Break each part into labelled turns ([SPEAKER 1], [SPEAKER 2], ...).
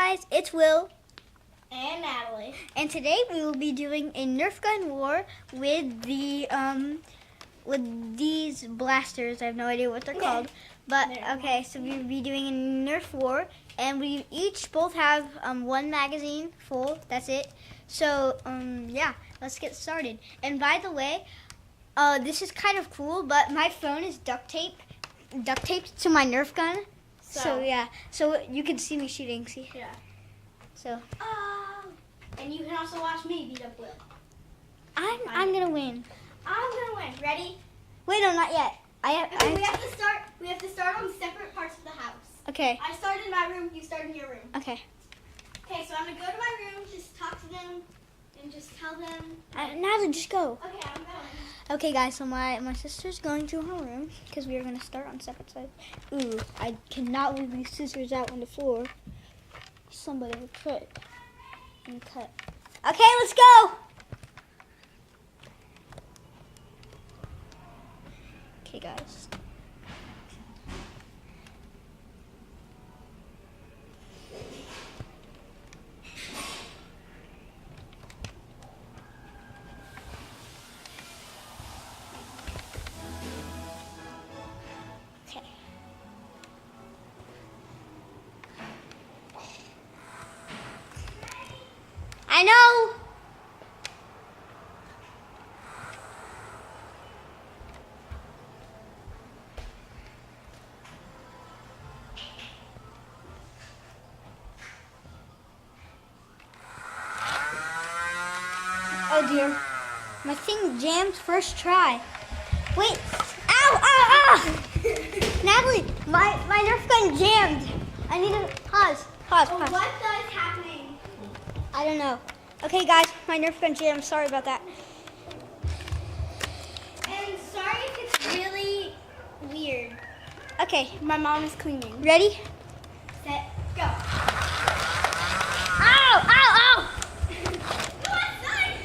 [SPEAKER 1] guys, it's Will
[SPEAKER 2] and Natalie,
[SPEAKER 1] and today we will be doing a Nerf gun war with the with these blasters. I have no idea what they're called, but okay. So we'll be doing a Nerf war, and we each both have one magazine full. That's it. So yeah, let's get started. And by the way, this is kind of cool, but my phone is duct taped to my Nerf gun. So yeah, so you can see me shooting. See?
[SPEAKER 2] Yeah.
[SPEAKER 1] So.
[SPEAKER 2] And you can also watch me beat up Will.
[SPEAKER 1] I'm gonna win.
[SPEAKER 2] I'm gonna win. Ready?
[SPEAKER 1] Wait, no, not yet.
[SPEAKER 2] We have to start on separate parts of the house.
[SPEAKER 1] Okay.
[SPEAKER 2] I start in my room. You start in your room.
[SPEAKER 1] Okay.
[SPEAKER 2] Okay. So I'm gonna go to my room. Just talk to them, and just tell them.
[SPEAKER 1] Natalie, just go.
[SPEAKER 2] Okay, I'm going.
[SPEAKER 1] Okay, guys. So my sister's going to her room because we are gonna start on separate sides. Ooh, I cannot leave these scissors out on the floor. Somebody would trip and cut. Okay, let's go. Okay, guys. Okay. I know. Oh dear, my thing jammed first try. Wait, ow, ow, ow! Natalie, my Nerf gun jammed. I need to pause.
[SPEAKER 2] What is happening?
[SPEAKER 1] I don't know. Okay, guys, my Nerf gun jammed. Sorry about that.
[SPEAKER 2] And sorry if it's really weird.
[SPEAKER 1] Okay,
[SPEAKER 2] My mom is cleaning.
[SPEAKER 1] ready?
[SPEAKER 2] Set, go.
[SPEAKER 1] Ow, ow, ow!
[SPEAKER 2] Go outside.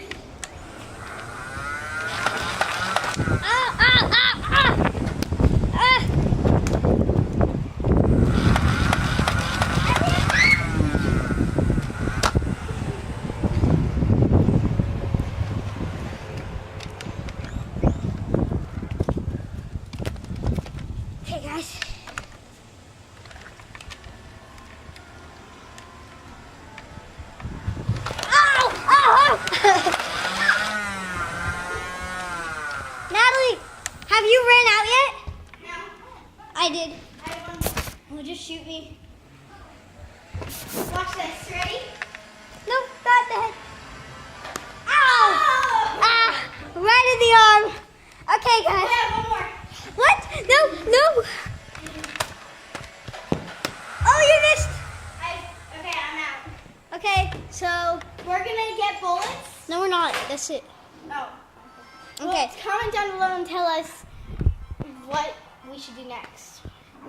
[SPEAKER 1] Ow, ow, ow, ow! Okay, guys. Ow! Ow! Natalie, have you ran out yet?
[SPEAKER 2] No.
[SPEAKER 1] I did.
[SPEAKER 2] I have one.
[SPEAKER 1] Well, just shoot me.
[SPEAKER 2] Watch this. Ready?
[SPEAKER 1] Nope, got the head. Ow!
[SPEAKER 2] Oh!
[SPEAKER 1] Ah, right in the arm. Okay,
[SPEAKER 2] I
[SPEAKER 1] guys.
[SPEAKER 2] have one more.
[SPEAKER 1] What? No, no. Oh, you missed.
[SPEAKER 2] Okay, I'm out.
[SPEAKER 1] Okay, so
[SPEAKER 2] We're gonna get bullets.
[SPEAKER 1] no, we're not. That's it.
[SPEAKER 2] Oh.
[SPEAKER 1] Okay.
[SPEAKER 2] Well, comment down below and tell us what we should do next.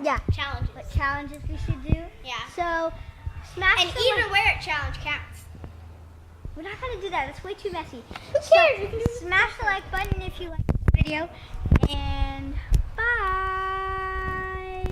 [SPEAKER 1] Yeah.
[SPEAKER 2] Challenges.
[SPEAKER 1] What challenges we should do?
[SPEAKER 2] Yeah.
[SPEAKER 1] So, smash
[SPEAKER 2] And
[SPEAKER 1] the
[SPEAKER 2] even wear it challenge counts.
[SPEAKER 1] We're not gonna do that. It's way too messy.
[SPEAKER 2] Who cares? You can do
[SPEAKER 1] Smash the like button if you like the video, and bye.